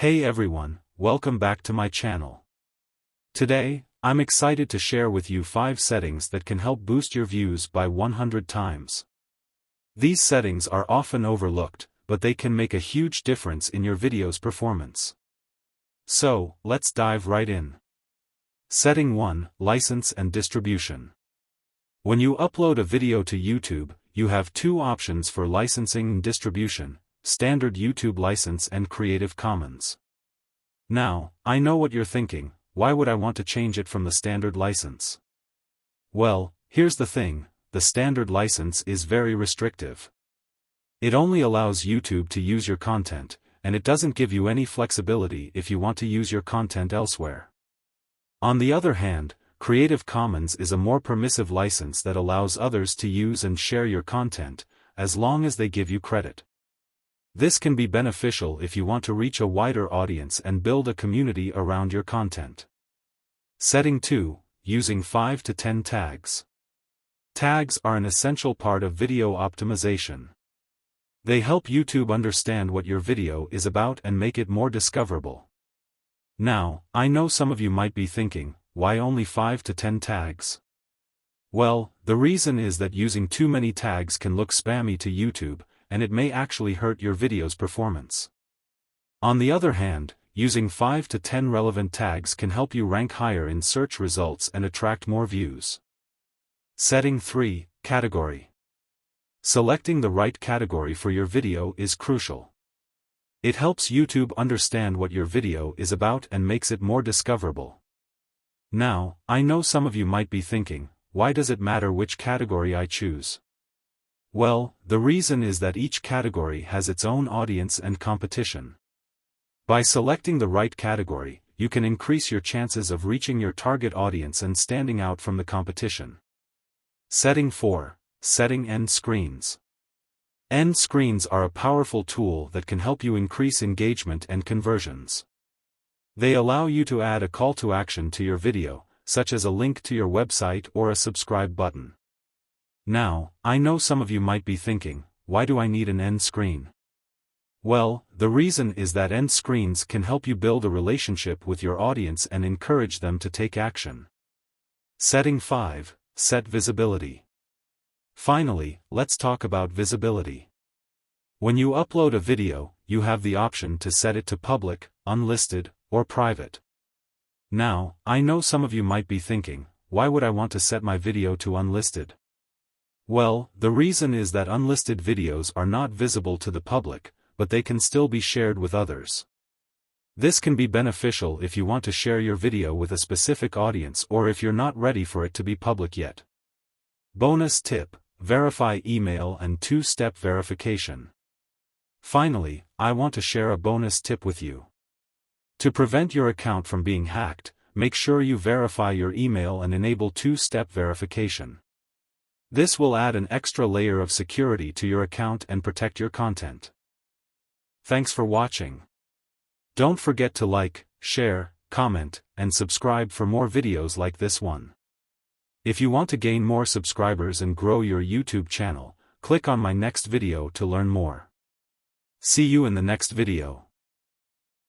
Hey everyone, welcome back to my channel. Today, I'm excited to share with you 5 settings that can help boost your views by 100 times. These settings are often overlooked, but they can make a huge difference in your video's performance. So, let's dive right in. Setting 1, License and Distribution. When you upload a video to YouTube, you have 2 options for licensing and distribution: Standard YouTube License and Creative Commons. Now, I know what you're thinking: why would I want to change it from the standard license? Well, here's the thing: the standard license is very restrictive. It only allows YouTube to use your content, and it doesn't give you any flexibility if you want to use your content elsewhere. On the other hand, Creative Commons is a more permissive license that allows others to use and share your content, as long as they give you credit. This can be beneficial if you want to reach a wider audience and build a community around your content. Setting 2, Using 5 to 10 tags. Tags are an essential part of video optimization. They help YouTube understand what your video is about and make it more discoverable. Now, I know some of you might be thinking, why only 5 to 10 tags? Well, the reason is that using too many tags can look spammy to YouTube, and it may actually hurt your video's performance. On the other hand, using 5 to 10 relevant tags can help you rank higher in search results and attract more views. Setting 3, Category. Selecting the right category for your video is crucial. It helps YouTube understand what your video is about and makes it more discoverable. Now, I know some of you might be thinking, why does it matter which category I choose? Well, the reason is that each category has its own audience and competition. By selecting the right category, you can increase your chances of reaching your target audience and standing out from the competition. Setting 4, Setting end screens. End screens are a powerful tool that can help you increase engagement and conversions. They allow you to add a call to action to your video, such as a link to your website or a subscribe button. Now, I know some of you might be thinking, why do I need an end screen? Well, the reason is that end screens can help you build a relationship with your audience and encourage them to take action. Setting 5, Set visibility. Finally, let's talk about visibility. When you upload a video, you have the option to set it to public, unlisted, or private. Now, I know some of you might be thinking, why would I want to set my video to unlisted? Well, the reason is that unlisted videos are not visible to the public, but they can still be shared with others. This can be beneficial if you want to share your video with a specific audience or if you're not ready for it to be public yet. Bonus tip: verify email and 2-step verification. Finally, I want to share a bonus tip with you. To prevent your account from being hacked, make sure you verify your email and enable 2-step verification. This will add an extra layer of security to your account and protect your content. Thanks for watching. Don't forget to like, share, comment, and subscribe for more videos like this one. If you want to gain more subscribers and grow your YouTube channel, click on my next video to learn more. See you in the next video.